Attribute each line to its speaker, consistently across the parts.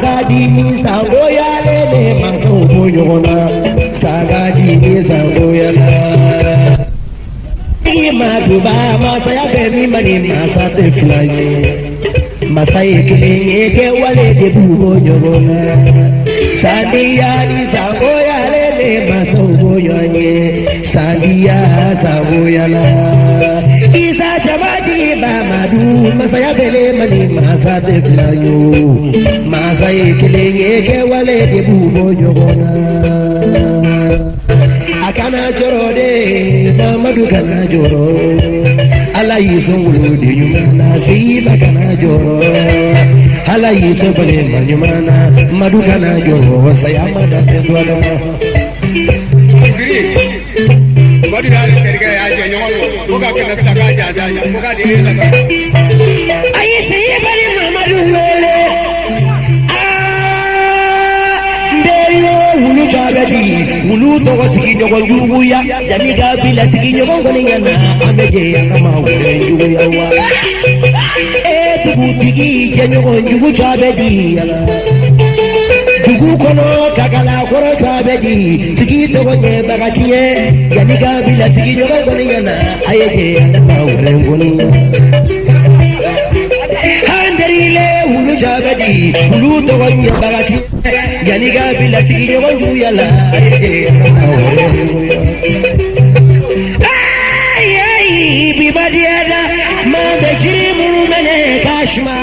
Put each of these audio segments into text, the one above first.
Speaker 1: Sagadi sango yale ne maso boyona. Sagadi sango yala. Maduba masaya bemi mani masate fulaye. Masai kilinge ke wale de bubo nyogona. Sandiya ni sango yale ne maso boyone. Sandiya sango yala. Isa jamadi ba madu masaya bele mani masate fulayo. Masai kilinge ke wale de bubo nyogona. Akana joro de Mamadu kana joro ala yisungulu de yumana siba kana joro ala yisubale manyumana madu kana joro sayama da twala madu hali kerga ya nyolo boga kana taka jaja boga de la ayi siba bari Mamadu wele Ulu jabedi, ulu togo sigi jogo juguya, jani kabila sigi jogo ngana, ameje kama ule juguya wa. Tugu tigi jogo jugu jabedi, jugu kono kakala koro jabedi, sigi togo nye bagatiye, jani kabila sigi jogo ngana, ayeje kama ule juguya. Handerile ulu jabedi, ulu togo nye bagatiye. Yani gabila sigi wangu yala ay ay bibadiada ma bekiri murumene kashma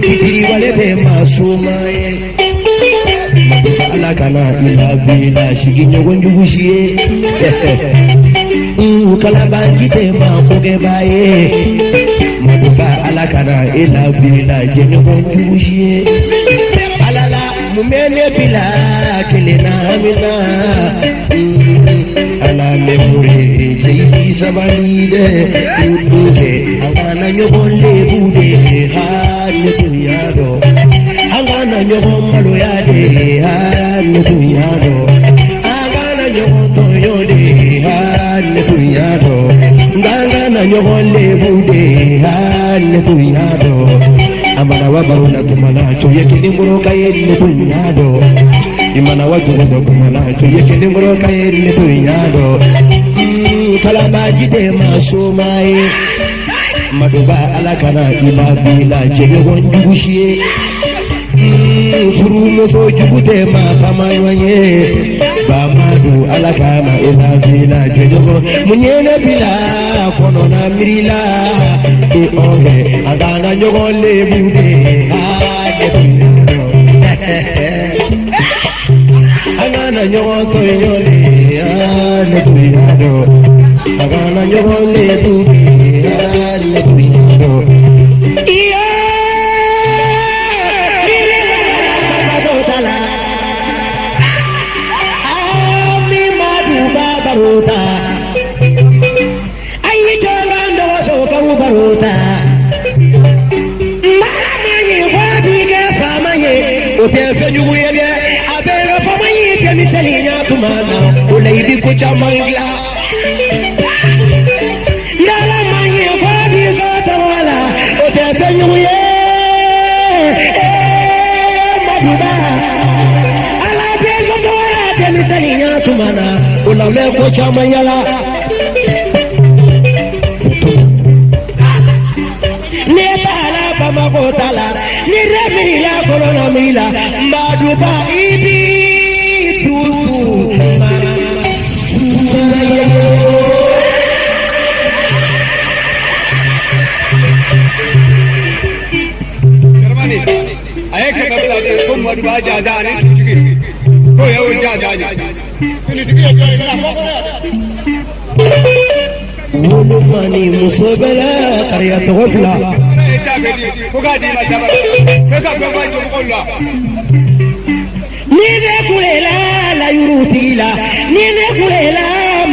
Speaker 1: kitiri wale be masumaye alakana ila bila sigi nyogonju bushiye kalabanji te ma koge baye maduba alakana ila bila nyogonju bushiye alala mumene bila kelena amina ala memore jeyi sabalide uduke angana nyogonle bude hane tuyado angana nyogon malo yade hane tuyado angana nyogon toyode hane tuyado angana nyogon lebude hane tuyado amana wabaruna tumana tuyekini ngoro kayenne tuyado imana wajudo kumana tuyekini ngoro kayenne tuyado kalabaji de masumaye maduba alakana ibabila jege wonjugushiye furu moso jugute ma famayanye bamadu alakana ibabila jege munyene bila kono na mirila ohe agana nyogole bude agana nyogo yole ane tuyado agana nyogole bude Tumana ulale ko chamayala ne bala bamako tala ni remila kolona mila maduba ibi tutu germani aye ke kabla ko maduba jaja ne ko yo jaja Mani musobela karya togofla Nine kulela la yurutila Nine kulela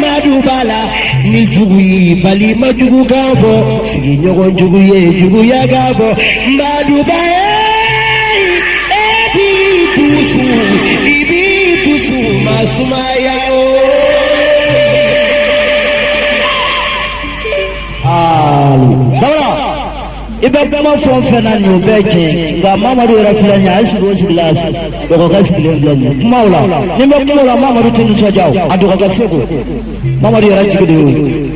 Speaker 1: madubala Ni jugui bali majugu gafo Sigi nyogon jugu ye jugu ya gafo Maduba Ibi tusu Masuma yao ibe kuma fon fana no beje ga mamadu rafilanya asigo siglas ko ga siglas mawla ni be kuma mamadu tinu sojaw aduga ga sego mamadu rajigde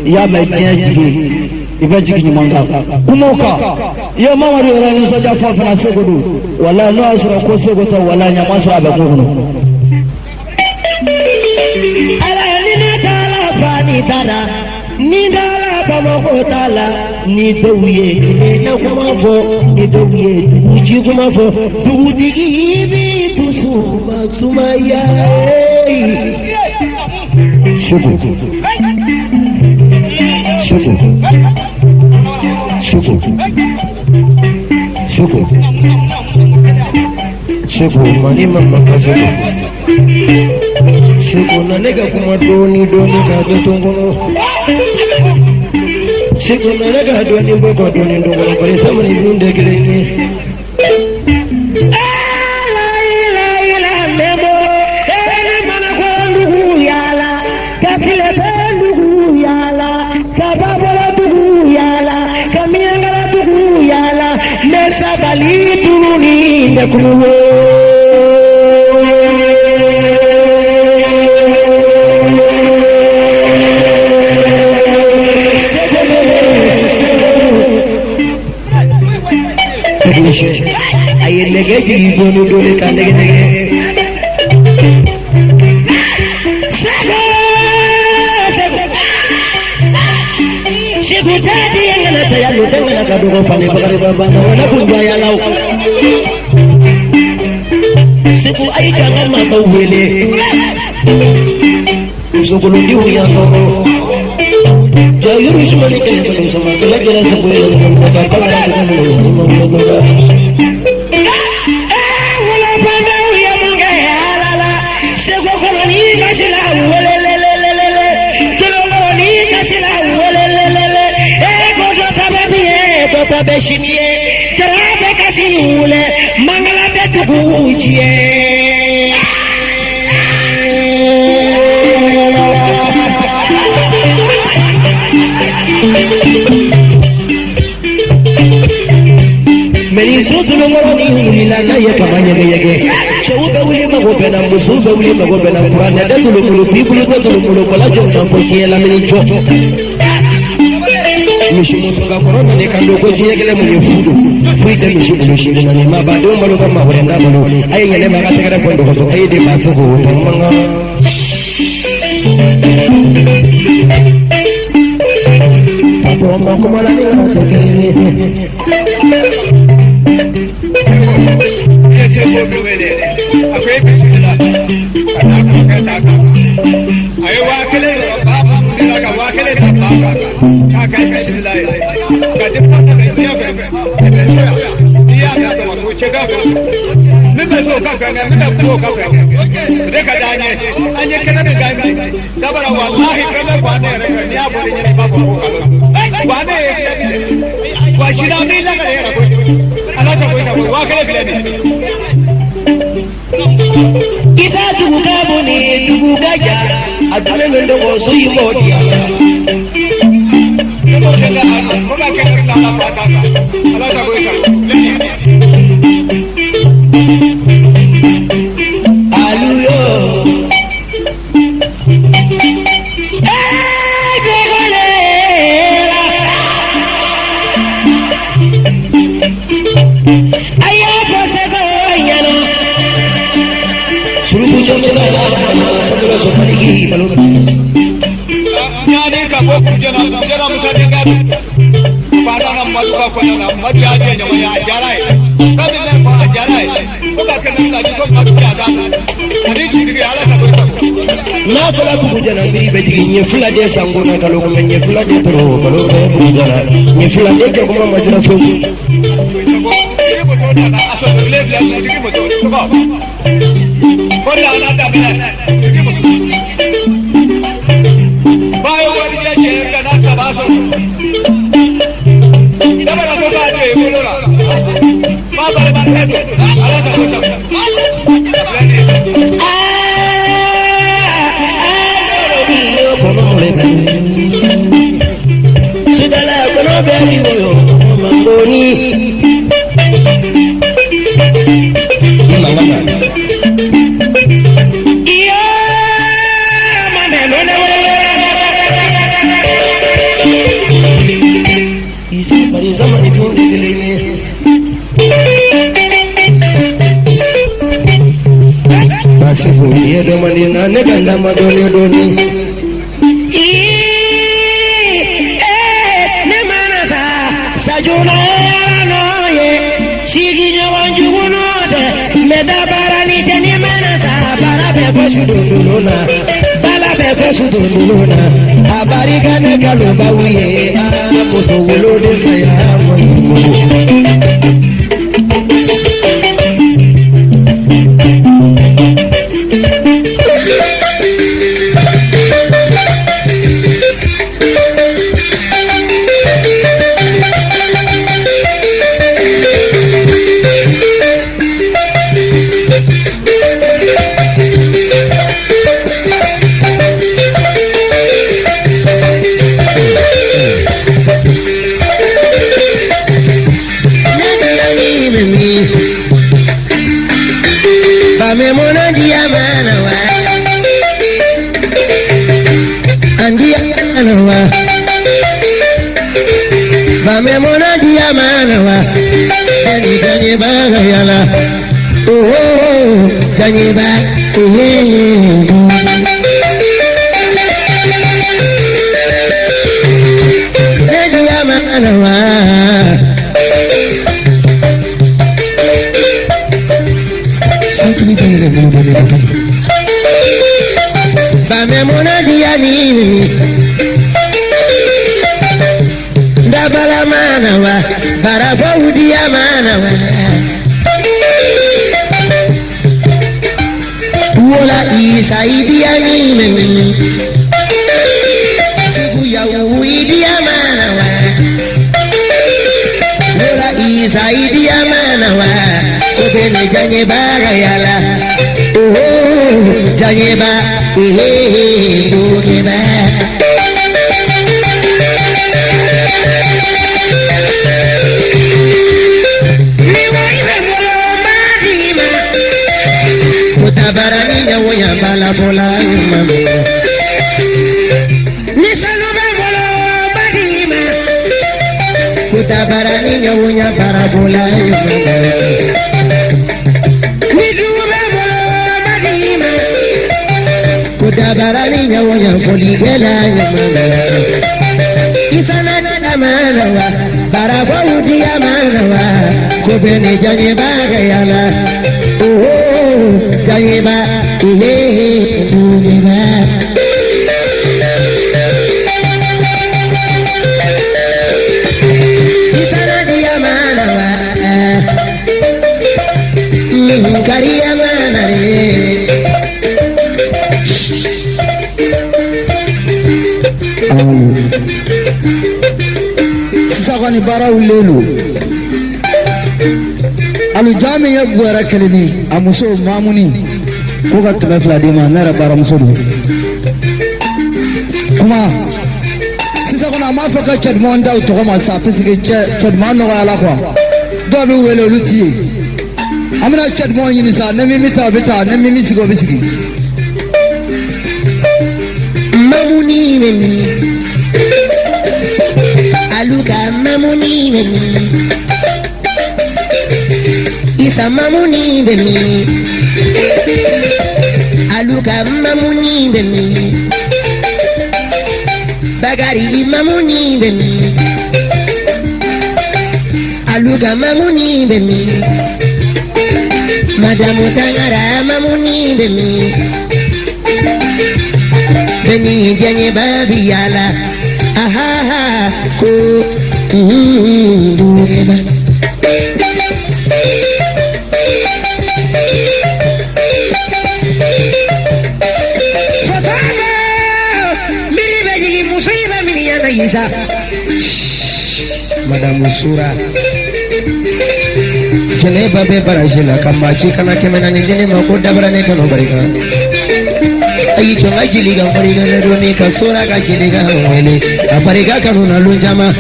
Speaker 1: ya me jejige ibe jigi manga kumoka yo mamadu rajigde soja fon fana sego do wala no asra ko sego to wala nya masra be ko no ala ni na kala fani dada ni dala bamako tala ni dawye ne kuma fo ni dawye uji kuma fo dudigi bi tusuma sumaya shuku shuku shuku shuku shuku mani mama kashuku shuku na nega kuma doni na dotungono shuku na nega doni boko doni ndongono kare samani bunde gireni Sabali turuni nekruwo aye nege jigi doni ka nege Shikutadi yangana tayalu tengana kadogo fane bakari babana wana kunjwa ya lau Siku aika ngama bawele Usukulundi uyangoro Jayuru shumani kaya badu sama Kala kira sebuye Kala kala kala Wala panda uyamunga ya lala Siku kumani kasila Walelelelelele Tulungoni kasila Walelelelele Kota beshiniye charabe kashiule mangala betukuchie Meri susu ngoroni ulila na yekamanye yege cheupe uli magobe na musufe uli magobe na Qur'an da tulukulu bibulu da tulukulu kola jonna fokie la melicho Mishimusunga korona ne kando ko jiyegele mu yefudu fuide mishimushinde na ma bado mbalo kama horenda mbalo ayengele magate kada pondo ko so ayde maso ko manga pato mo ko mala ni ko kene ese ko bele akwai bismillah kana ko kata ayo wakile baba ndira ka wakile baba kai bismillah ga dukkan da ya ga ya ga da ko ce ga ne ba so ka ga ne da ko ka ga da ka danye anye kana da ga da bara wallahi kana ba ne ra ne ya bore ne ba ko ka ba ne wa shi da ne la ga ya ko ala ta ko ta wa kale kale ne isa dubu gabo ne dubu gaja a dole ne da wasu yi modiya Aluyo jana musade gabi pada na maluka kwa na maji aje nyama ya ajarai kabi me kwa ajarai ko ba kana ka ko ma ya da ani jigi ala ka ko na kala ku jana biri be jigi nye fula de sango na kalo ko nye fula de tro kalo ko jana nye fula de ke ko ma masira fo aso le bla jigi mo to ko la na da bla jigi mo bayo wadi ya che kana sabaso dama na to ba de kolora ba ba ba de ala ta ko sudala kono be ni boyo mamboni Imangana Iya maneno Isi bari sama ibu ini Basifu iya domanina neganda madoni Sajuna no ye Shiginya wanjuguno de Meda barani jani manasa Bala beko suduluna Bala beko suduluna Abari gane kaluba wiye Muso wulo de sayama Memona dia mana wa Andia mana wa Ba memona dia mana wa Jani ba yala Oh jani ba Dia mana wa Bamemona dia ni Dabala mana wa Barafau dia mana wa Wola isai dia ni Sifu ya ui dia mana wa Wola isai dia mana wa Kobene janye bagayala Oh janye ba Dune ba Kutabarani nyawoya bala bola mama Nisanu bala badima Kutabarani nyawoya bala bola mama Kudabarani nyawoya foligela nyamana Isana namana wa Barafo udia mana wa Kubene janye bagayala Oh janye ba Ile june ba Isana dia mana wa Kariya mana re Sisa ni bara ulelu Alu jami ya buara kelini Amuso mamuni Kuka tumefla dima nara bara musudu Kuma Sisa kuna mafaka chadmon da utokoma Safisi chadmon no ala kwa Dobi uwele luti Amina chadmon yini sa Nemi mita bita Nemi misigo bisigi Mamuni nemi Aluka mamuni nemi Isa mamuni nemi Aluka mamuni nemi Bagari mamuni nemi Aluka mamuni nemi Madamu tangara mamuni nemi Beni janye babi yala Aha ko Dugeba Fatana Miri bajigi musiba mini yana yisa Madame Sura Jene babe barajila Kambachi kana kemena nindine Makuda barane kano barika Ayi chonga jiliga mbariga neroni kasura ka jiliga mwele Apariga kanuna lunjama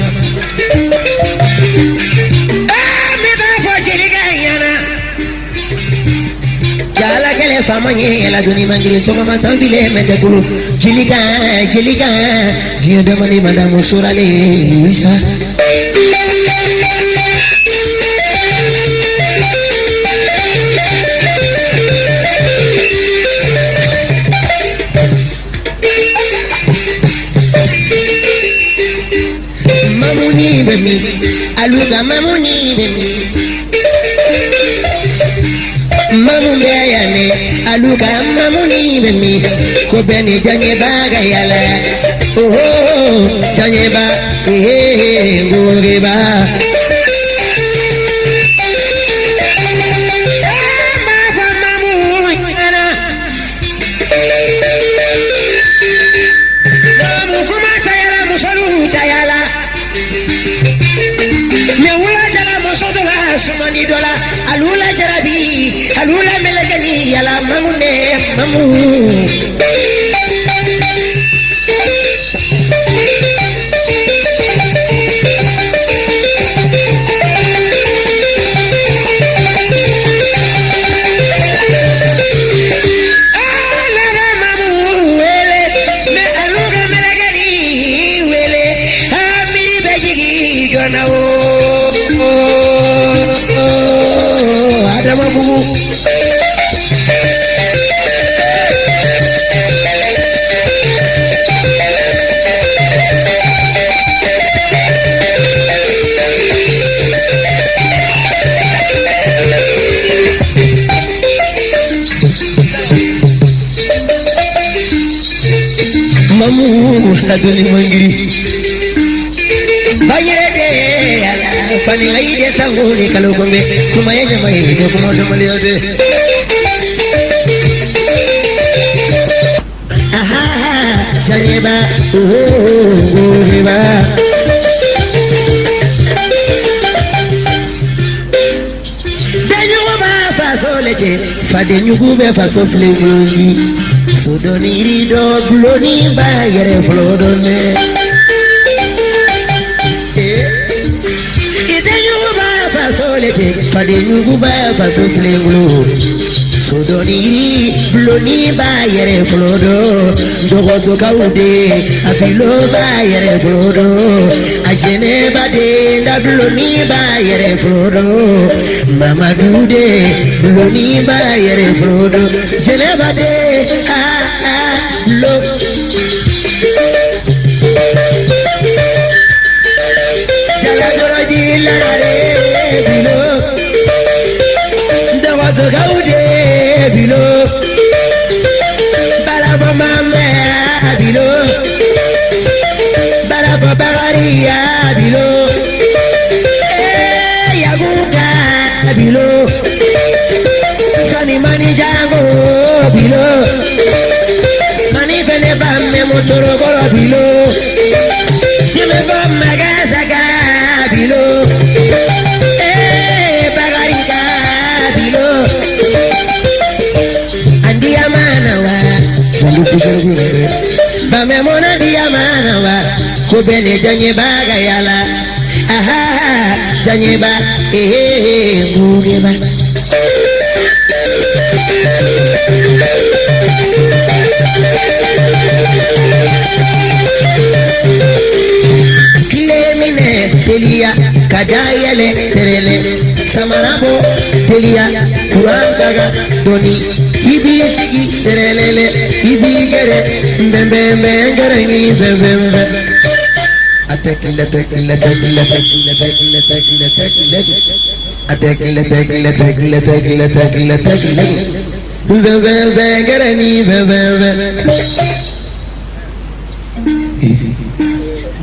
Speaker 1: famanye la doni mangiri soma masambile mendekulu jilika jiyo damali madamu surale isa mamuni bemi aluga mamuni bemi mamune ayane aluga mamuni bemi ko beni janye baga yala oh janye ba ngure ba Sumani dola alula jarabi alula melagani yala mamune mamu mamu adoni mangiri bayede ala fani laide sangoni kalau kombe kumaye jamaye do kuma do maliode aha janiba riba danyu ba faso leche fade nyugu be faso flegoji sudoni do bloni ba yere flodone idenyu ba faso leche fade nyugu ba faso flegoji sudoni bloni ba yere flodo jogo so kaude afilo ba yere flodo ajene bade da bloni ba yere flodo mama dude bloni ba yere flodo jene bade lo jala goroji lare bilo dawa so kaude bilo balaba mama bilo balaba bagaria bilo yaguga bilo kani mani jango bilo mani fene bamme motoro goro bilo jime bamme gasaga bilo bagaria bilo bame mona dia manawa ko bene janye baga yala aha janye ba ngure ba kilemine telia kadayele terele samarabo telia kurangaga doni ibi sigi terelele ibi gere mbembe ngere ni mbembe atekile mbembe ngere ni mbembe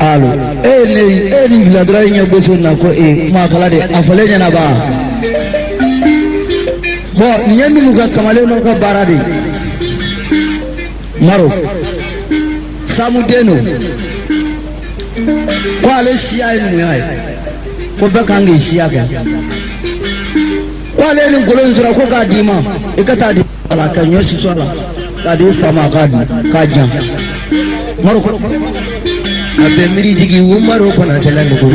Speaker 1: alo eli biladra nya boso na ko ma kala de afale nya ba bo nyami muka kamale no ka barade maro samudeno ko ale siya ni hay ko be kangi siya ga ko ale ni golo sura ko ka dima e ka ta di ala ka nyo si sala ka di fama ka jam maro ko abe miri digi wo maro ko na tela ko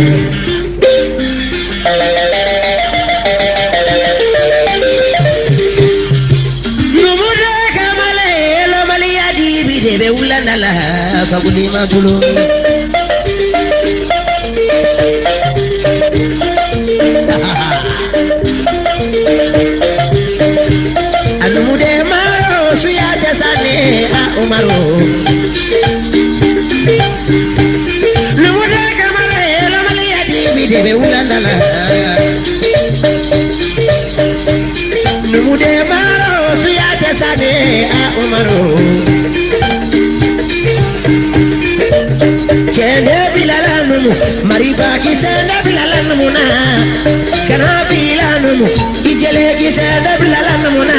Speaker 1: no mo Ulandala Faguli Matulu Anude Maro Suyata Sane Umaru Numude Kamare Lamalia Debe Ulandala Numude Maro Suyata Sane Umaru Chende Bilalanumu Mariba Kisenda Bilalanumuna Kana Bilanumu Ijele Kisenda Bilalanumuna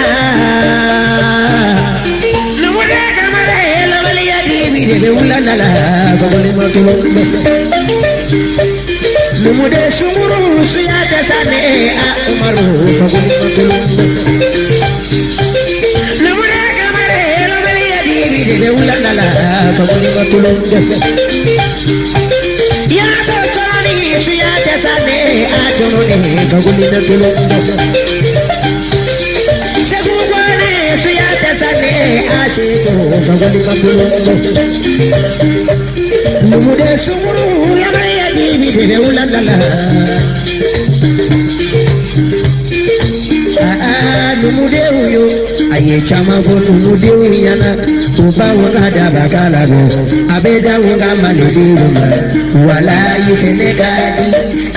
Speaker 1: Numude Kamare Lamalia Debe Ulandala Faguli Matulu Numude Sumuru Suyata Sane Umaru Faguli Matulu Numude Kamare Lamalia Debe Ulandala Faguli Matulu Ya Tochani Suyata Sane Atomone Faguli Matulu Segugwane Suyata Sane Ashiko Faguli Matulu Numude Sumuru Lamalia Debe Ulandala Numude Uyo Aye Chama Numude Uyana Uba Wagada Bagalado Abeda Ugamalidi Wala Yisenegadi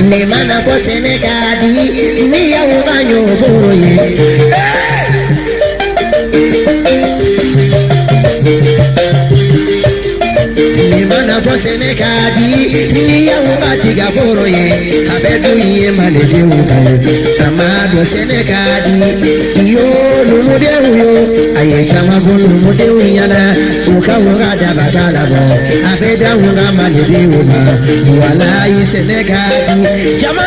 Speaker 1: Nemana Po Senegadi Niya Uganyo Boye Nemana Po Senegadi Niya Ugatiga Boye Abedu Ye Malidi Ugayo Amado Senegadi Iyo Numude Uyo Aye Chama Numude Uyana Uka Wagada Bagalado Abeda Ugamalidi Wala Yisenegadi Chama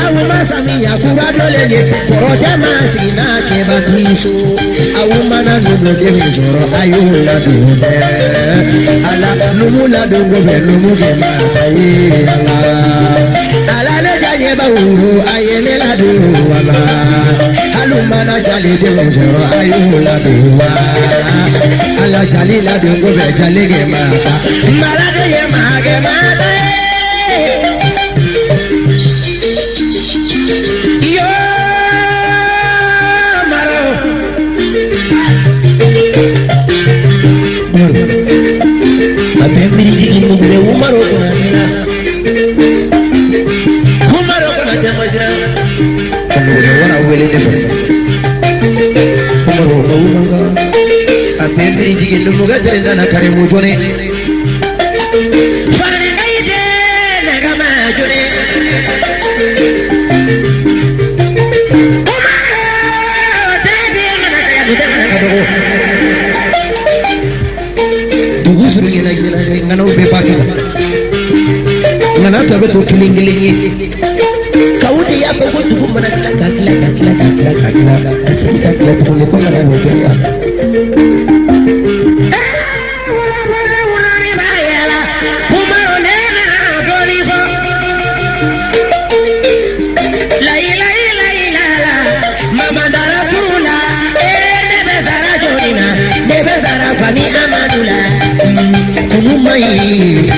Speaker 1: Awuma Samia Kuradolege Korojama Sina Kebatisu Awuma na Numude Zoro Ayula Dube Ala Numula Dungobe Numuge Mataye Ala Nejaye Bauru Ayene la Duwala Aluma na Jali de Zoro Ayula Duwa Ala Jali la Dungobe Jalige Mata Malade Ye Mage Mata Umaru kuna jamajira Umaru wana uwele nefa Umaru umanga Apembiri jige numuga tereza na kare mujone Fani kaide nagama jone Umaru Tede ngana kaya budana kadogo Dugusuru yena ngana ube pasi Ngana tabe to kilingilingi Kaudi ya ko dugu mana kila asita kila to ko ngana ube ya Fani amadula kumumai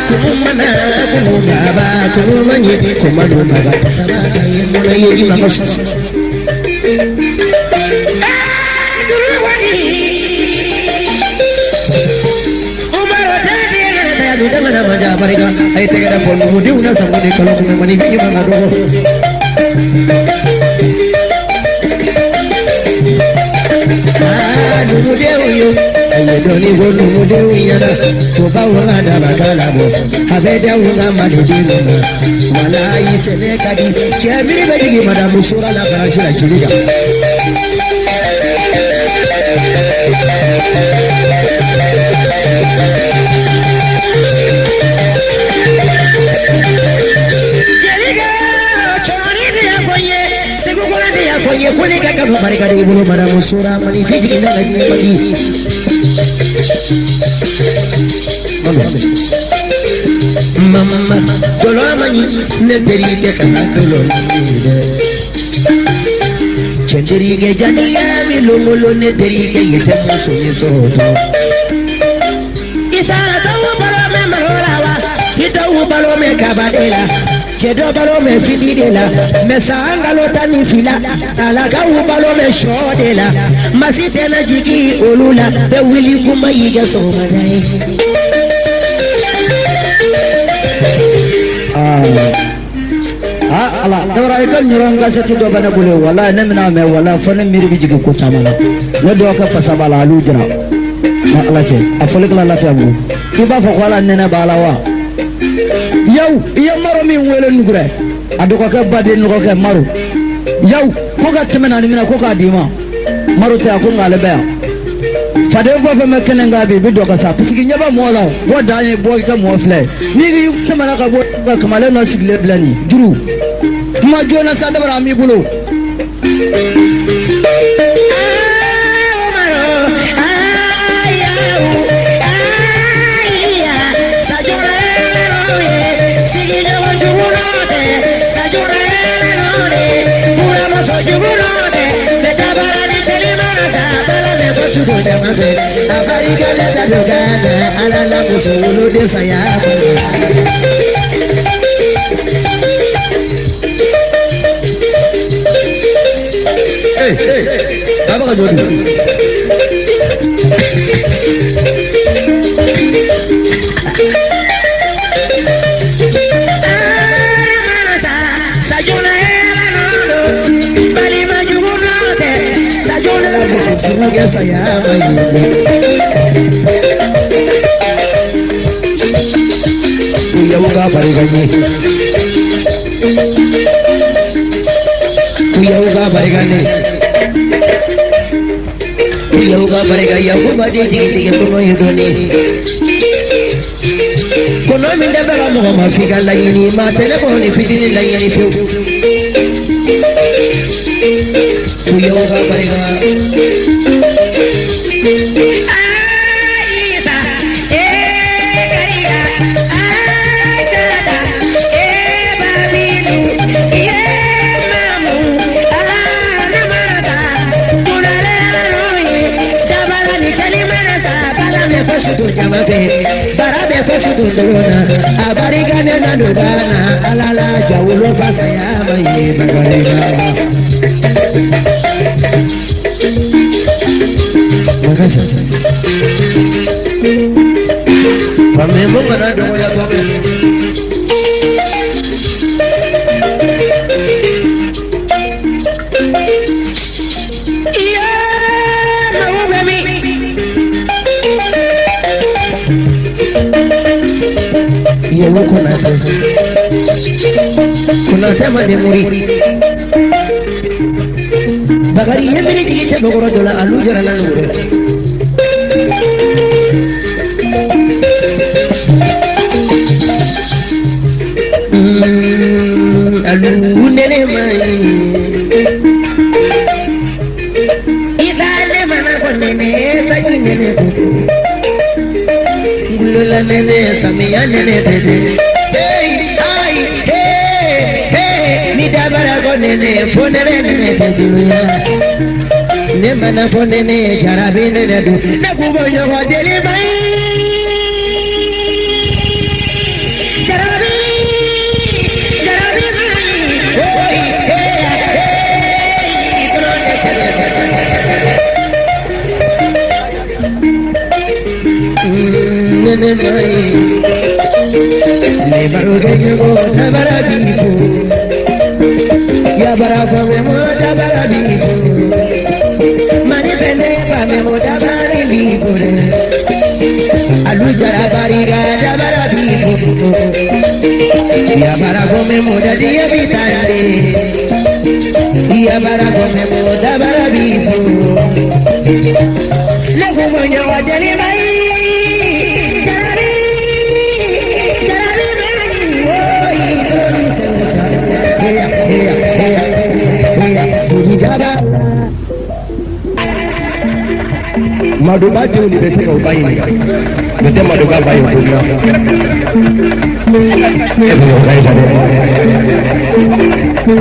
Speaker 1: kumumana kumugaba kumumanye kumaduma basaba yemuna yeji magos Umaro tadi ngana duda mana maja bariga ai tegara ponu mudi una samone kalau kuna mani bi mangado Numude Uyo Aye doni go Numude Uyana Kuba Wagada Bagalabo Abeda Ugamalidi Wala Yisenegadi Chamiri Badigi Madamu Sura La Barashira Chiliga Kwenye kwenye kaka kufarika di bulu pada musura mani fiji na lagi mati. Mama dolo mani ne teri ke kana dolo. Cende Chirige Jania, Milumulu, Neterike, Yetamusu, Soto. Isara, Barome, Marola, Ita Ubalome, Cabadela, Kedo Barome, Fidela, Messanga Lotani Fila, Alaga Ubalome, Shodela, Masitena Jiki, Ulula, the Willy Kumaiga Soma. Allah, tawra ikan nyurang kasih cido bana boleh wala nemna me wala fana miri biji ko tamala ne do ka pasabala lu jira na Allah ce afole kala lafiya mu ki ba fa wala nena balawa yow iya maro min wele nugure adu ko ka bade nugo ka maru yow ko ga temena ni mina ko ka dima maru ta ko ngale ba fade fo fa mekene ngabe bi do ka sa pisiki nyaba mo la wo danye bo ka mo fle ni ri temana ka bo ka male no sigle blani juru ma jona sa dabara mi bulo apa kau jodoh? Kuyahuga bariganye, kuyahuga bariganye, kuyahuga bariganye. Aku badi tinggi kono hidoni, kono minda bela muka fikir lagi ni, ma telefon ni fitini lagi ni tu. Kuyahuga bariganye. Barabe fasudu dolona abarigane na dogana alala jawulo fasaya maye bagariga makasha pamembo kana dogo ya tobe Yewu kuna tema de muri bagari ye meri tigite bogoro dola alu jara la ngure alu nene mai isale mana ko nene sai nene Lula nene samia nene dede hey ay hey ni dabara ko nene ponere nene dede ne mana ponene jarabe nene du na kubo yo dele mai jarabe mai oy nene mai ne baru dego tabara biku ya bara ko me mo tabara biku mani bene pa me mo tabara biku alu jara bari ga tabara biku ya bara ko me mo da dia bitare ya bara ko me mo tabara biku le ko mo nya wa jali mai Maduba jauh lebih sekau bayi, betul maduba bayi punya. Itu yang saya Jeneba,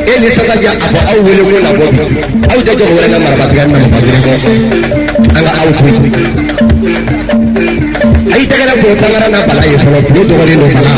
Speaker 1: ini saja apa au boleh guna bobi, au jago boleh nama rapat nama pagi ko, angga au tu. Ayi tegala ko tangara na pala ye solo do do no pala.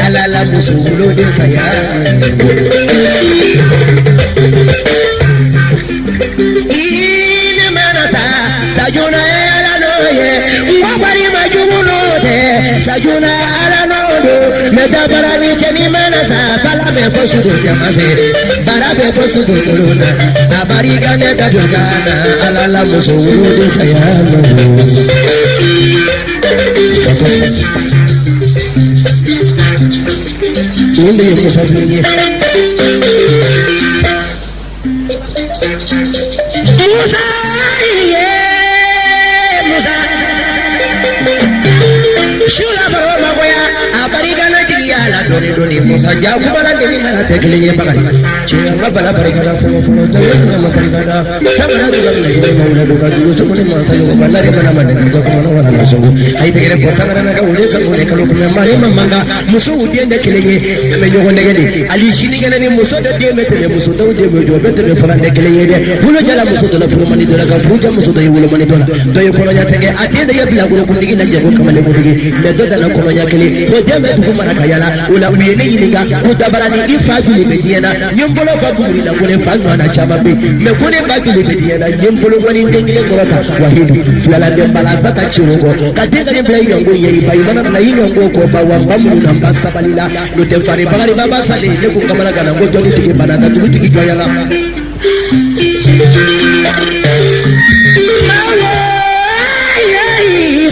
Speaker 2: Alala musuh desa saya.
Speaker 1: sajuna alanodo metabarani cheni manasa balame posudo yamafe barabe posudo corona abariga neta jogana alala musuru de khayalo inde ye musafiri Shula baro magoya abariga na diya la doni musa jagu bala deni mana tekliye bagal chira bala bariga da fulo jaye na bariga da sabra duga le maula duga duga sokone mata yo bala re bana mande duga kono wala nasungu ai tegere kota ngana ga ule sokone kalu kuma mare mamanga musu udiende keleye me yo ngene ali shini ngene ni musu de de me tele musu to je me jo bete me fala de keleye de hulo jala musu to la fulo mani dola ga fuja musu to yulo mani dola to yo kono ya tege atende ya bila gulo kundigi na jago kamale kundigi me doda na kono ya kele ko jame tu kuma kayala ula uyene yininga kutabarani ifajuli betiena nyombolo kwa kuburi na kule fagwa na chamabe me kule bajuli betiena nyombolo wani ndengile korota wahidu fulala de balasa ta chirongo katenga ni blai ngo yeri bai mana na yino ngo ko ba wa bamu na mbasa balila no te fari bagari baba sale ne ku kamala kana ngo jodi tiki banana tu tiki joyala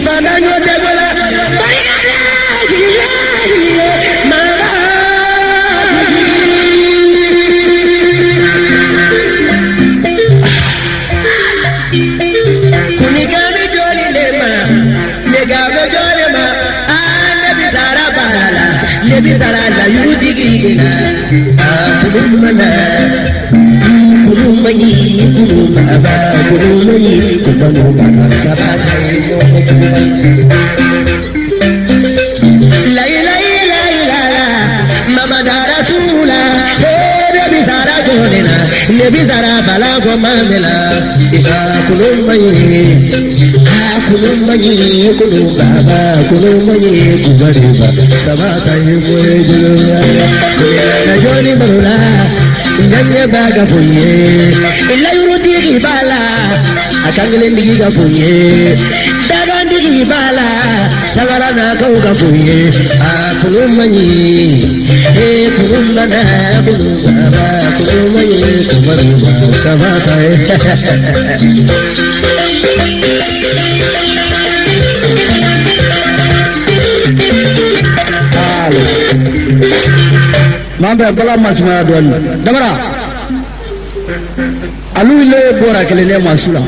Speaker 1: bananyo de bola Bisara yudigi kulumana kulumani kulumaba kulumani kulumaba sabata la la mama dara sula bisara jonena ne bisara balago mamela isa kulumani kulumani kulumaba kulumani kubariba sabata yuboyejula na joni barula nyanya baga puye illa yurudi gibala akangele ndigi ga puye daga ndigi gibala sagara na kauga puye kulumani kulumana kulumaba kulumani kubariba sabata mambe bala masma don dabara alu le bora kelele masula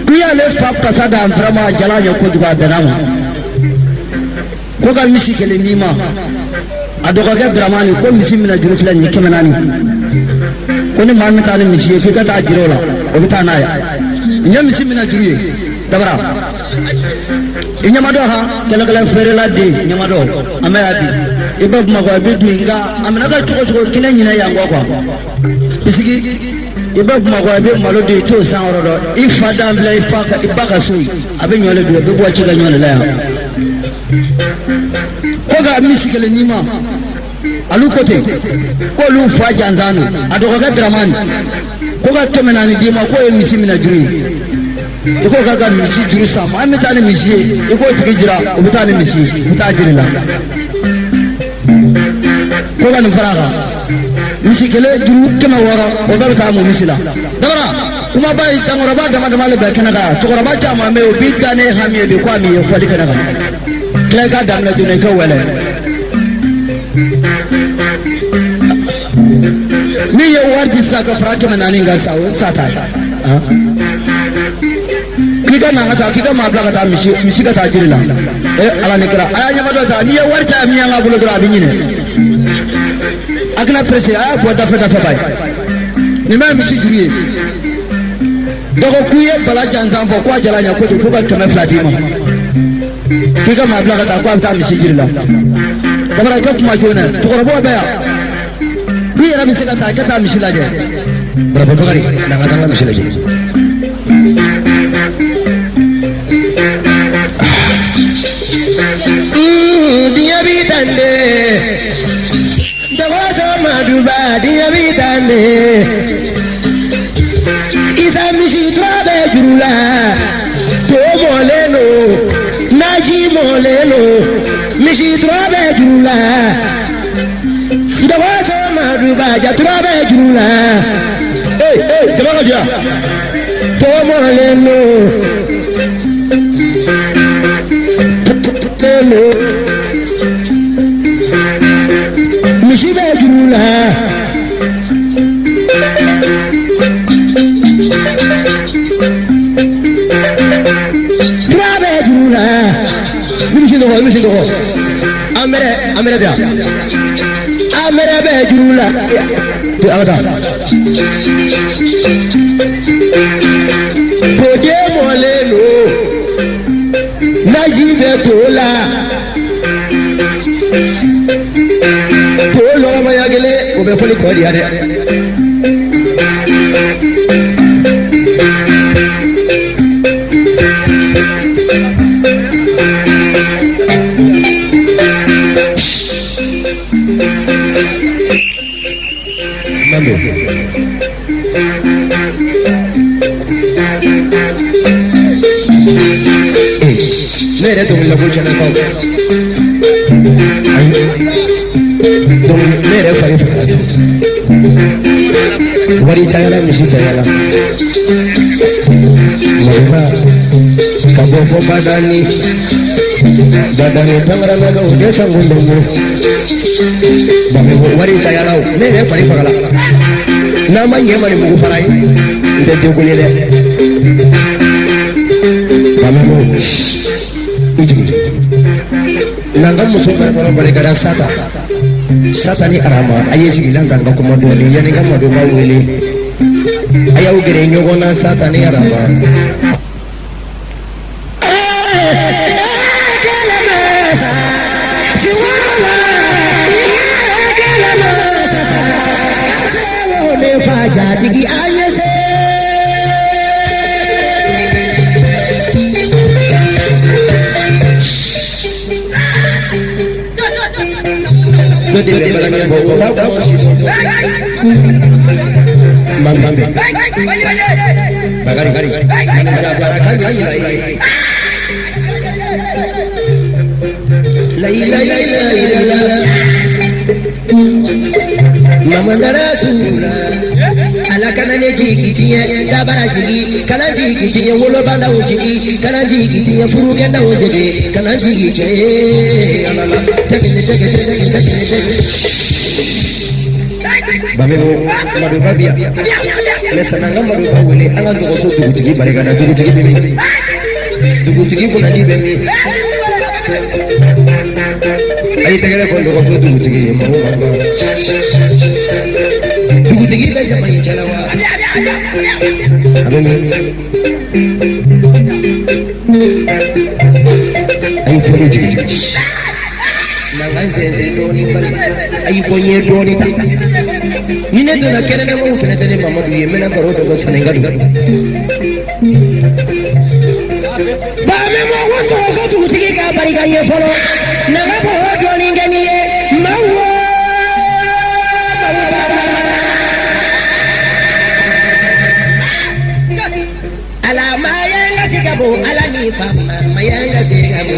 Speaker 1: kuya le pap kasada amframa jala yo ko juga benama ko ga misi kele nima adoga ga dramani ko misi mina jurufla ni kemenani ko ni mammi tale misi fi ga ta jirola o bitana ya nya misi mina juriye dabara inyamado ha kala kala ferela de nyamado amaya ibab magwa bidu inga amina ga choko kina nyina ya ngwa kwa bisigi ibab magwa be malo de to san orodo ifada mbla ifaka ibaka sui abe nyole be be bwachi ga nyole la ya ko ga misikele nima alu kote ko lu fa janzanu adoga ga dramani ko ga kemenani dima ko e misimina juri iko kaga misi juru sama ami tani misi iko tigi jira ubutani misi buta jirila ko ga nfaraga misi kele juru kema wara o ga ta mu misila dabara kuma bai tangora ba dama dama le ba kana ga to ba chama me o bidane hamiye be kwa mi e fodi kana ga kle ga damna dune ko wele ni ye warji saka frake manani ga sawo sata kika nangata kika mabla kata misi kata jirila ala nekra aya nyamado sa ni warcha miya ngabulo dra binyine akla presse aya ko da feta feta ni ma misi juriye dogo kuye bala janzam bo kwa jala nya ko to ka kama fladima kika mabla kata ko ta misi jirila dabara ko kuma jona to ko bo ba ni ra misi kata misi laje berapa kali nangata misi laje dia bitande jawaso maduba dia bitande isa misi trabe jurula to boleno na Naji molelo, mishi trabe jula. Dawaso maruba ja trabe jula. Hey, jaga dia. To molelo, lelo, mishi be jula. Misi dogo. Amere dia. Amere be jula. Tu ada. Toje molelo. Naji be tola. Tolo mayagele ko be poli ko dia de. Mere tuh lagu channel kau, tuh mere fari fari, wari cahaya misi cahaya, mereka kamu fomadani, dadani tangan naga udah sanggup dulu, bagai wari cahaya lau, mere fari fari, namanya mana muka farai, udah diukulin deh, kamu nangam musuh kalau mereka ada sata ni arama ayah sigilan tangga komodo ni yani kamu do mau ini ayah ugere nyogona sata ni arama jadi ayah Jadi barangnya bawa tahu mambe bagari mama darasula ala kanane jigitiye dabara jigi kana jigitiye wolo banda ujigi kana jigitiye furu kenda ujigi kana jigitiye alala bame madu babia le sananga madu babule anga to so dugu jigi bare kana dugu jigi bimi dugu jigi kuna ni bimi ai tegere ko dugu so dugu jigi mo dugu jigi be jama chalawa abemi ai fuli jigi nangan sese doni bali ai ponye doni ta mine dona kerene mo fene tene mamadu yemena baro to sanenga du ba me mo wondo so tu tigi ka bari ga ye folo naga bo doni ngani ye mawo ala mayanga sigabo ala ni fama mayanga sigabo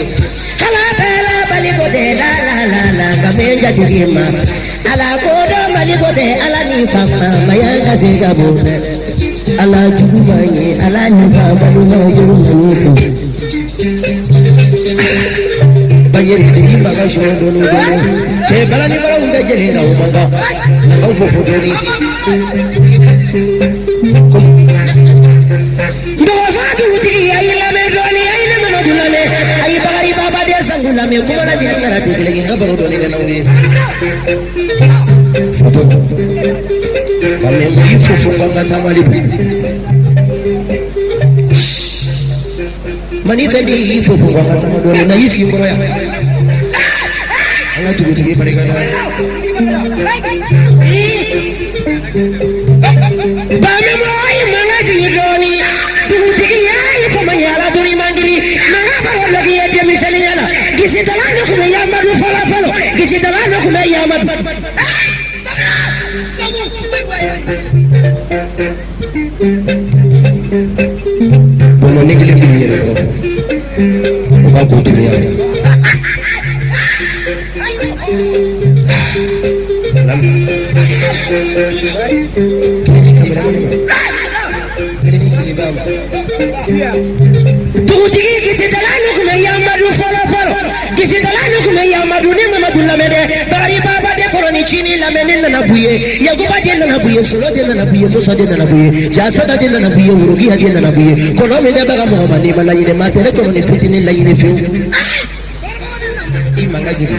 Speaker 1: kala bela bali ko de la kamenja digima ala kodo mali ko de ala ni fama mayanga sigabo ala jugumanye ala ni fama no jugumanye ko banyeri de baga shodo no se bala ni bara unde jeli na umanga na fo fo doni me kuma na jini karatu lagi ngabaru doni na nawi foto kami mai fufunga mata mali mani tadi fufunga mata doni na isi ngoro ya ala tugu tugu mereka bame mai mana jini doni tugu tugu ya ipo manyala doni mandiri mangapa lagi ya dia misalnya lah kisi dalana kuma ya madu fala falo kisi dalana kuma ya madu bomo negli biye va continuer.
Speaker 2: Dugutigi kisi dalanu kuma yamadu folo kisi dalanu kuma yamadu ni mamadu lamede bari baba de koroni chini lamene na nabuye yaguba de na nabuye solo de na nabuye musa de na nabuye jasada de na nabuye urugi de na nabuye kono me de baga muhammadi malayi de matere kono ni fitini layi de fiu imanga jibi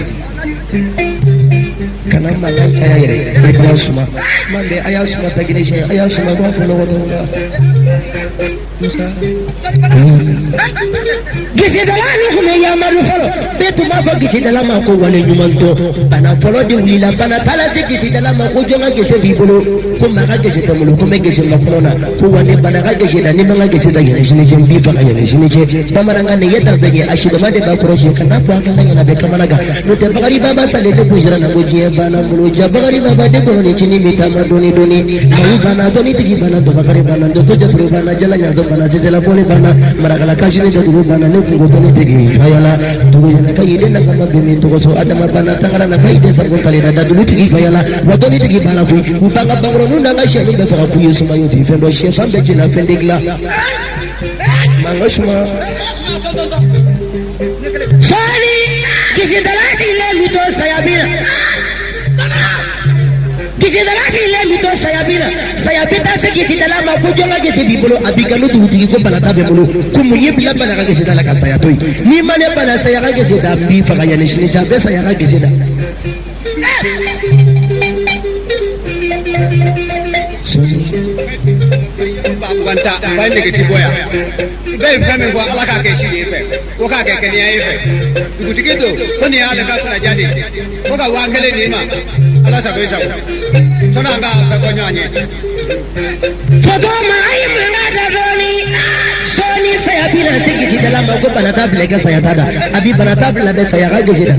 Speaker 2: kana manga chaya yere ko suma mande aya suma tagine shay aya suma ko folo ko musa gisi dalani kuma yamadu folo betu baba gisi dalama ko wale nyumanto bana folo de wila bana tala se gisi dalama ko jonga gisi bibolo ko maga gisi tamulu ko me gisi makrona ko wale bana ga gisi da ni manga gisi da yene shini je bi fa yene shini je pamaranga ne yeta bege ashido made ba koroshi kana ko aka ngana be kamanaga no te bagari baba sale de bujira na gojiye bana bulu jabagari baba de ko ni chini mitama doni mai bana doni tigi bana do bagari bana do to jatru bana jala nyazo bana sesela bole bana maragala kashini da dugu bana ne tungo doni tigi bayala dugu yana kai de na kama bimi to so adama bana tangara na kai de sabon kale da dugu tigi bayala wadoni tigi bana ku upanga bangro nunda na sheni be fa ku yesu mayo ti fendo she sambe jina fendigla mangosuma sani kisi dalati le mito sayabina kisi dalati le mito sayabina sayabita se kisi dalama ko jonga kisi bibolo abiganu dugutigi ko balata be bolo ko munye bila bana ka kisi dalaka sayatoi ni mane bana sayaka kisi da bi fa ya ne shini sabe sayaka kisi da
Speaker 3: banta bai ne kiti boya bai kamin ko ala ka ke shi efe ko ka ke kani ya efe dugutigi do ko ne ala ka tuna jadi ko ka wangele ni ma ala sa bai sa ko na ga ka ko nyanye
Speaker 2: foto mai manga da doni soni sayabina se kisi dalama ko balata blega sayatada abi balata bla be sayaka kisi da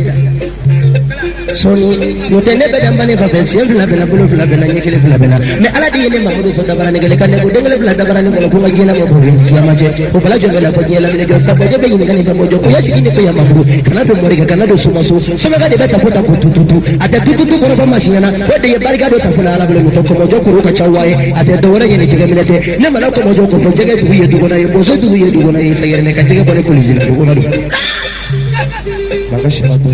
Speaker 2: soni mutende be dambane fa be sel la be la bulu la be la nyekele la be la me ala di yene mamudu so dabara ne gele kanne ko dengele la dabara ne ko ma gina mo bobi ya maje ko bala jonga la ko nyela le jo fa be be ni kan mo jo ko ya sikine ko ya mamudu kana do mori kana do suma so sama ga de beta fota ko tututu ate tututu ko ba mashina ko de ya barga do ta fula ala bele to ko mo jo ko ka chawaye ate do wore ne jige milete ne mala ko mo jo ko jige bu ye du ko na ye boso du ye du ko na ye sayere ne ka jige bole ko lijina du ko na do
Speaker 1: Maka shirabu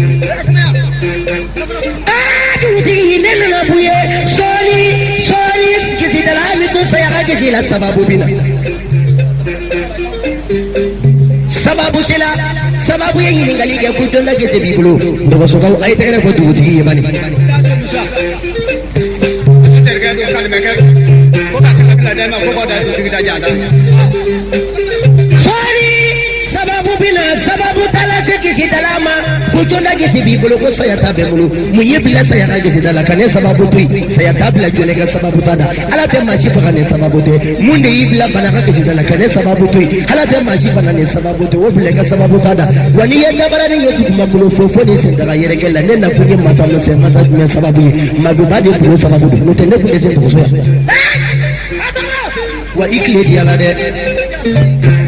Speaker 2: dugutigi nene na buye soni kisi dalami to sayaka kisi la sababu bina sababu sila sababu ye ngali ke ku donda kisi bibulu
Speaker 1: ndogo so kaw ay tegere ko dugutigi yemani
Speaker 3: terga do kan me ke ko ka la dama ko da dugutigi da jada
Speaker 2: soni sababu bina sababu tala se kisi dalama kutonda kisi bibulu ko sayata be mulu munye bila sayata kisi dala kane sababu tui sayata bila jone ga sababu tada ala be mashi fa kane sababu te munde ibla bana ga kisi dala kane sababu tui ala be mashi fa kane sababu te wo bila ga sababu tada wani yenda barani yotu kumamulu fofo ni sen daga yere kala ne na kunye masamu se masamu ne sababu maduba de ko sababu no tende ku ese ko soya wa ikle dia la de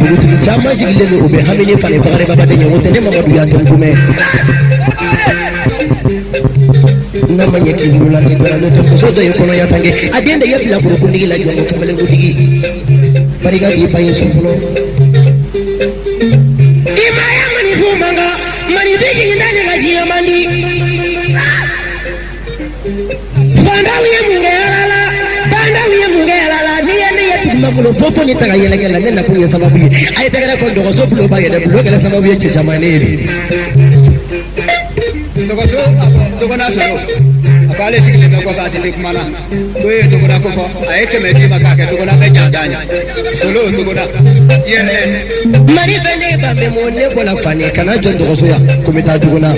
Speaker 2: dugutigi caman sigilen don o bɛ hami ni fale bagare baba de ɲɔgɔn tɛ ne mamadu y'a tɛ nkumɛ n'a ma ɲɛ k'i bolo la ni dɔla n'o tɛ muso dɔ ye kɔnɔya tange a den de ye bilakorokuntigi la jɔn ko kamalenkutigi barika k'i ba ye so fɔlɔ i ma ya manifu manga manitigi da ne ka diɲɛ man di fandaw ye mun kɛ yala la fandaw ye mun kɛ yala la ni ye ne ye tugumabolo fofo ni taga yɛlɛkɛ la ne nakun ye sababu ye a ye tɛgɛrɛ fɔ dɔgɔso bulo ba yɛrɛ bulo kɛra sababu ye cɛ caman ne ye bi
Speaker 3: dɔgɔso dɔgɔna sɔrɔ a ko ale sigilen bɛ kɔfɛ a tɛ se kuma na ko ye dɔgɔna ko fɔ a ye kɛmɛ d'i ma k'a kɛ dɔgɔna bɛ ɲa ɲa solo o dɔgɔna yɛrɛ
Speaker 2: mari bɛ ne ba mɛ mo ne bɔla fani
Speaker 1: kana jɔ dɔgɔso ya ko n bɛ taa duguna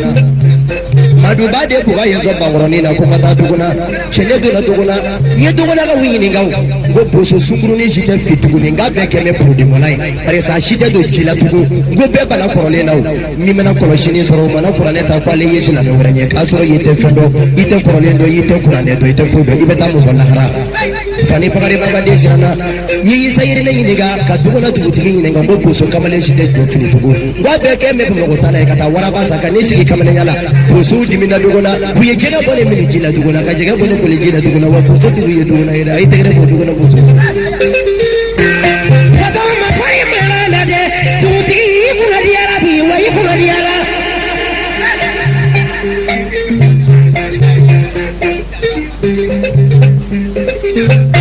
Speaker 1: maduba de buga ye zɔ bankɔrɔnin na ko n ka taa duguna cɛ ne donna duguna n ye duguna ka wu ɲininka o n ko boso sunkurunin si tɛ fi tuguni n k'a bɛɛ kɛ mɛ porodimɔla ye parce que a si tɛ don ji la tugun n ko bɛɛ bana kɔrɔlen na o n'i mana kɔlɔsini sɔrɔ o mana kuranɛ ta ko ale ye silamɛ wɛrɛ ɲɛ k'a sɔrɔ i tɛ fɛn dɔn i tɛ kɔrɔlen dɔn i tɛ kuranɛ dɔn i tɛ foyi dɔn i bɛ taa mɔgɔ lahara
Speaker 2: fani pagari baba de sirana yi sayire ne yiniga ka duguna dugutigi yiniga ngo buso kamale shide do fini tugu wa be ke me bugo tala ka ta wara ba saka ne sigi kamale yala buso dimina duguna buye jega bole mini jila duguna ka jega bole bole jila duguna wa buso tu ye duguna ida ai tegre bo duguna buso sadama fari mala de dugutigi kuna diara bi wa yi kuna diara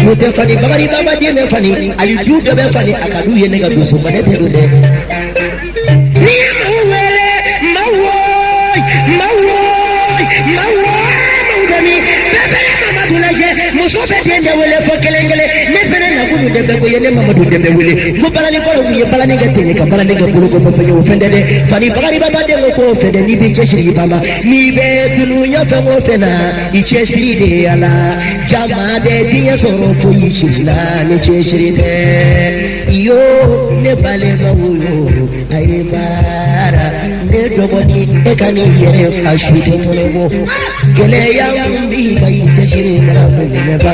Speaker 2: Mute fani bagari baba die me fani ayu ju de be fani akadu ye ne ga do so bane te do de ni mawele mawoy mawdani bebe mama tulaje muso be de wele fo kelengele me fene na kudu de be ko ye ne mama do de be wele mo balani ko ye balani ga tene ka balani ga ko ko fe yo fende de fani bagari baba de ko fende ni be cheshiri baba ni be tunu ya fe mo fena i cheshiri de ala jama de diya soro poyi shila ne cheshiri de yo ne bale mawuyo ay mara ne dogoni e kani yere fashu de mo gele ya mbi kai cheshiri mara ne ba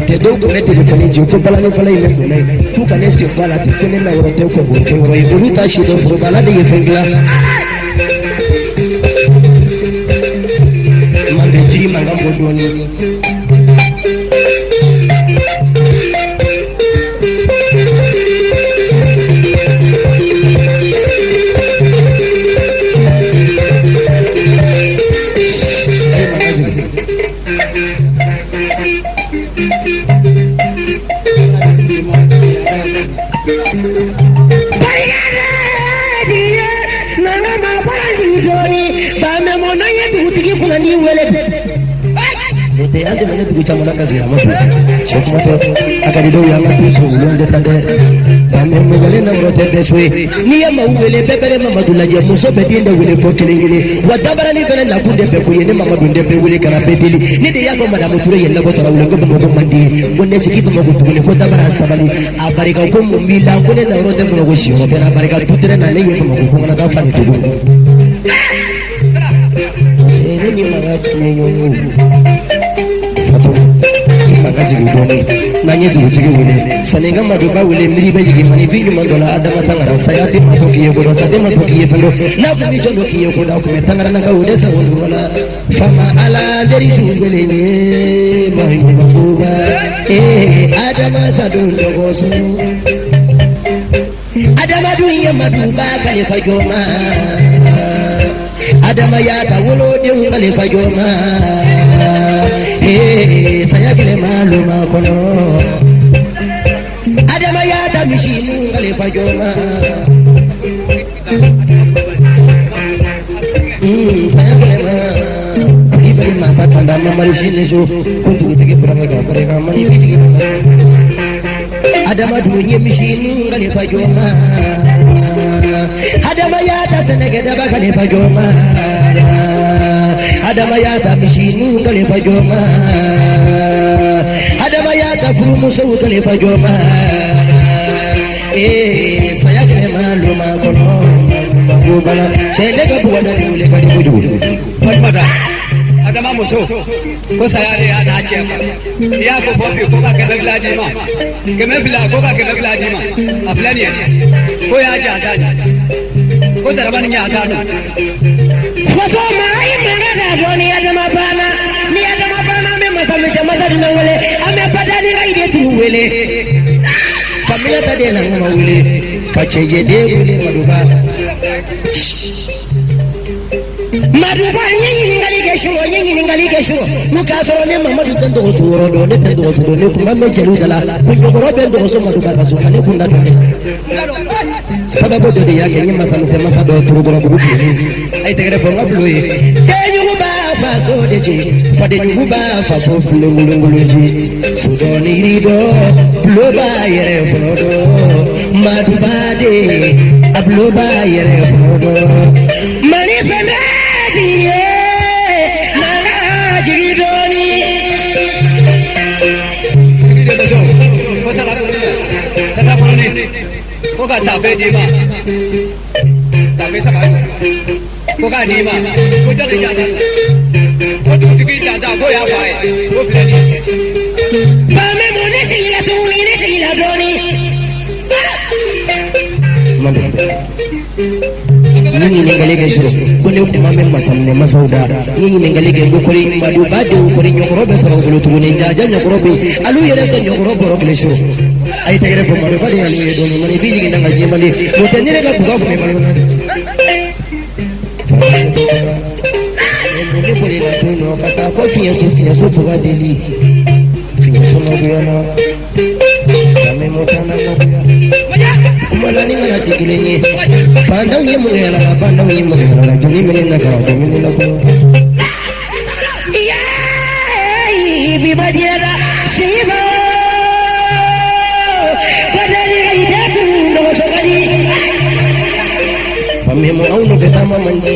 Speaker 2: te do ko mete ko ni joko bala ni fala ile ko nei tu kane se fala te ne na woro te ko ko ko ro yi ta shi do fro bala de ye fengla mande jiri manga bodoni Te ande mene tu kucha mwana kazi ya mafu Chok mato akari do ya ngatu so ulonde tande Dame mwele na urote beswe Ni ya mauwele bebere mamadula je muso bedinde wile fokilingili Wadabara ni vene na kunde beku yene mamadunde be wile kana bedili Ni de yako madamu ture yene kotara ulengo bimogo mandi Wone sikitu mogu tukune kota bara sabali Abarika kumu mila kune na urote mwogo shiyo Tena abarika tutere na neye kumogu kumana kafani tugu Ni magachi nyenyo Magajigi doni nanye du jigi wile sanenga maduba wile miri be jigi mani bi nyuma dola adama tangara sayati matoki ye godo sate matoki ye fendo na kumi jondo ki ye godo kume tangara nanga ude sa wondu wala fama ala deri shungele ne mahi mabuba adama sadundo gosu adama duye maduba kale fajoma adama ya tawolo de ngale fajoma saya kile maluma kono adama ya tamishinu ngale fajoma saya kile ma ibali masa tanda mamarishine so kuntu tike puranga parega mani tike adama dunye mishinu ngale fajoma adama ya tasenege daba ngale fajoma adama ya tamishinu ngale fajoma adama ya tafurumu so ngale fajoma saya kile maluma kono bala selega buwana dule kali buju
Speaker 3: Pada adama muso ko sayare ya na chefa ya ko fofi ko ka ke laglaji ma ke me fila ko ka ke laglaji ma aflani ko ya ja ta ko darban ya ta no
Speaker 2: foto mai mera da goni adama bana ni adama bana me masamisha mazari na wele amepata ni raide tu wele kamila tade na ngoma wele kacheje de wele maduba nyinyi ngali gesho mukasoro ne mamadu tendo suro do ne tendo suro ne kuma me jelu dala kunjogoro bendo so maduba kaso kale kunda do sababu do ya kenyi masamu te masado turugoro bugu ay tegere bo ngabloye tenyu ba faso deje fade nyu ba faso fulungulunguluji suzoni rido bloba yere frodo maduba de abloba yere frodo mani fena
Speaker 3: ko ka tabe ji ma tabe sa ba ko ka ni ma ko ta da ja ko tu ki da ko ya ba ko fere ni ba me mo ne
Speaker 2: sigi la dɔɔni. Ni ɲininkali kɛ sɔrɔ ko ne kuma bɛ masaminɛ masaw da ni ɲininkali kɛ ko kɔri madu ba de kɔri ɲɔkɔrɔ bɛ sɔrɔ bolo tuguni jaja ɲɔkɔrɔ bɛ yen alu yɛrɛ sɔn ɲɔkɔrɔ bɔrɔ kelen sɔrɔ a ye tɛgɛrɛ fɔ madu ba de y'alu ye dɔɔni mani bi jigin na ka jɛ mali n'o tɛ ne yɛrɛ ka buga kun bɛ balo na ne boli la don dɔ ka taa fɔ fiɲɛso buga deli fiɲɛso magoya na lamɛ mɔtana magoya Malani mana kelen ye fantanw ye mun yɛlɛ la fantanw ye mun yɛlɛ la jɔnni minɛ na ka jɔnni la ko biba diɛra siba badali ida tun dɔgɔ sɔgɔli famemo anw n'o kɛ taama man di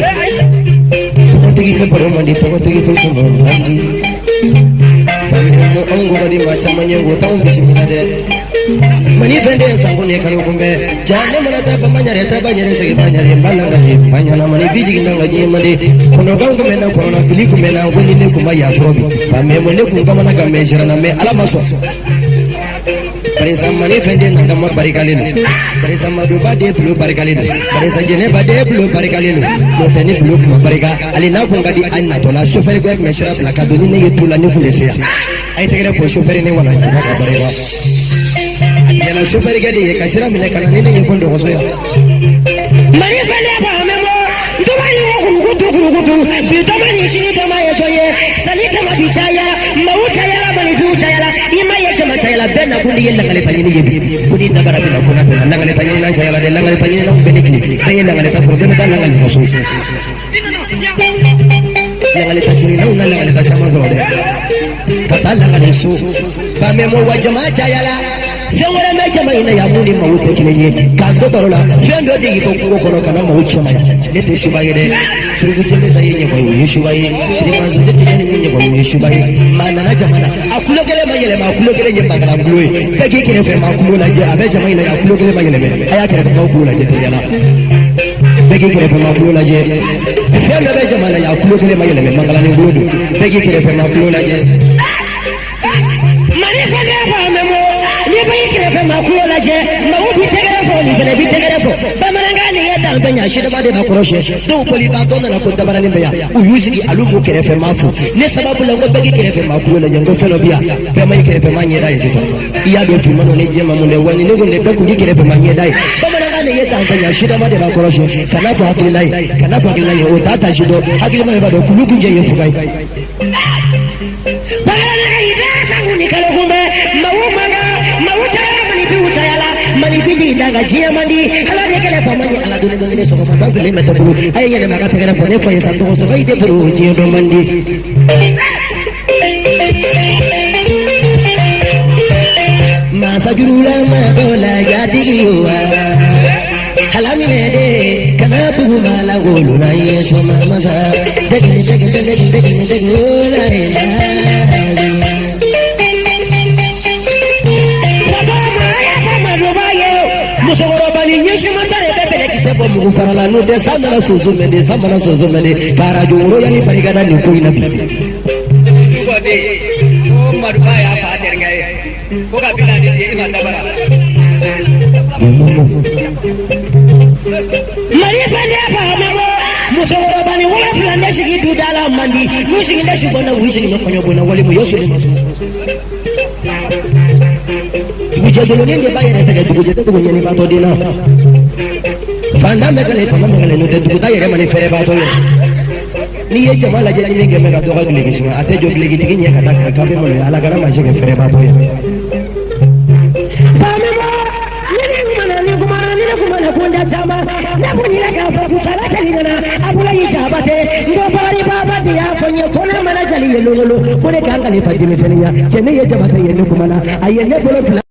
Speaker 2: tɔgɔtigi fɛ baro man di tɔgɔtigi fɛ sɔmɔ man di famemo anw gɔgɔdi maa caman ɲɛ o t'anw bisimila dɛ mani fɛn den sanko ne kalo kunbɛ ja ne mana taa bamaɲare taa baɲare segi baɲare n ba langali baɲana mani bi jigin na ka diɲɛ mande kɔnɔkan kun bɛ na kɔnɔna fili kun bɛ na ko ni ne kun ma yasɔrɔ bi ba mɛ mo ne kun kamana kan mɛ sirana mɛ ala ma sɔn barisa mani fɛn den na kama barikalen don barisa madoba den bulo barikalen don barisa jɛnɛba den bulo barikalen don n'o tɛ ni bulo kun ma barika hali n'a kun ka di a natɔla sofɛri bɛɛ kun bɛ sira bila ka don ni ne ye tu la ne kun bɛ se yan a ye tɛgɛrɛ fɔ sofɛri ne wala ka barika yala sofɛri kɛ de ye ka sira minɛ ka na ni ne ye fɔ dɔgɔso yan mari fɛnɛ ba mɛmɔ ntoma yi wo kurukutu bi tɔma ni sini tɔma ye sɔ ye sali tɔma bi caya mawu cayala manifinw cayala i ma ye jama cayala bɛɛ na kun de ye langaleta ɲini ye bi ko ni dabara bɛ na ko na bɛ na langaleta ɲini na cayala dɛ langaleta ɲini na bɛ ne kile bɛɛ ye langaleta sɔrɔ bɛɛ bɛ taa langaleta so langaleta ɲininaw na langaleta caman sɔrɔ dɛ ka taa langale so ba mɛmɔ wa jama cayala fɛn wɛrɛ bɛ jama in na yan mun ni maaw tɛ kelen ye k'a to baro la fɛn dɔ de y'i bɔ kungo kɔnɔ ka na maaw cɛ ma ne tɛ suba ye dɛ suruku jɛnɛsa ye ɲɛfɔ o ye suba ye sirimanso ne tɛ ɲɛ ni min ɲɛfɔ o ye suba ye maa nana jama na a kulo kelen ma yɛlɛma a kulo kelen ye bagala kulo ye bɛɛ k'i kɛrɛfɛ maa kulo lajɛ a bɛ jama in na a kulo kelen ma yɛlɛmɛ a y'a kɛrɛfɛ maaw kulo lajɛ teliya la bɛɛ k'i kɛrɛfɛ maa kulo lajɛ fɛn dɔ bɛ jama na a kulo kelen ma yɛlɛmɛ mangalani kulo don bɛɛ k'i kɛrɛfɛ maa kulo lajɛ mari fɛnɛ b'a mɛmɔ ni bɛ y'i kɛrɛfɛ maa kulo lajɛ maaw bi tɛgɛrɛ fɔ nin fɛnɛ bi tɛgɛrɛ fɔ bamanankan nin ye dan bɛ ɲa sidaba de b'a kɔrɔsiyɛ dɔw kɔlibaatɔ nana ko dabaranin bɛ yan u y'u sigi alu m'u kɛrɛfɛ maa fo ne sababu la n ko bɛɛ k'i kɛrɛfɛ maa kulo lajɛ n ko fɛn dɔ bi yan bɛɛ ma y'i kɛrɛfɛ maa ɲɛda ye sisan i y'a dɔn finman don ni jɛman mun dɛ wa ni ne ko ne bɛɛ kun k'i kɛrɛfɛ maa ɲɛda ye bamanankan nin ye dan bɛ ɲa sidaba de b'a kɔrɔsiyɛ kana to hakilila ye kana to hakilila ye o t'a ta si dɔn hakilima ye b'a dɔn kulu kun jɛ ye fuga ye manifiji daga jiya mandi ala de kele fa mandi ala dole dole so so tan fele meta bulu ay yene maga tegere fo ne fo yesa to so ay de toro jiya do mandi ma sajurula ma dola ya digiwa halami ne de kana tu mala golu na yeso mama sa de la musokɔrɔba ni ɲɛsiman ta de bɛ bɛlɛkisɛ bɔ mugu fara la n'o tɛ san mana soso mɛn de san mana soso mɛn de ka arajo woro yanni barikada nin ko in na bi.
Speaker 3: dugɔden ko maduba y'a fa terikɛ ye ko ka bina di i ma dabara.
Speaker 2: mali fɛnɛ fa mɛ bɔ musokɔrɔba ni wolonfila ne sigi du da la man di n'u sigilen su bɔ na u sigi bɛ kɔɲɔ bɔ na wali mu ye soli ma sɔn. dugujɛjolonin de b'a yɛrɛ sɛgɛn dugujɛ tɛ ɲɛni baatɔ den na fantan bɛ kɛlɛ fanga bɛ kɛlɛ n'o tɛ duguta yɛrɛ ma ni fɛrɛ baatɔ ye n'i ye jama lajɛ lajɛlen kɛ mɛ ka dɔgɔ gileki sini a tɛ jɔ gilekitigi ɲɛ ka da kan k'a bɛ malo ye ala kana maa si kɛ fɛrɛ baatɔ ye. Kunda sama na bunira ka fa kuchala chali na abula yi jabate ngo bari baba dia fonye kona mana jali yelolo kone kanga le fadime tenia chene ye jabate yele kumana ayene bolo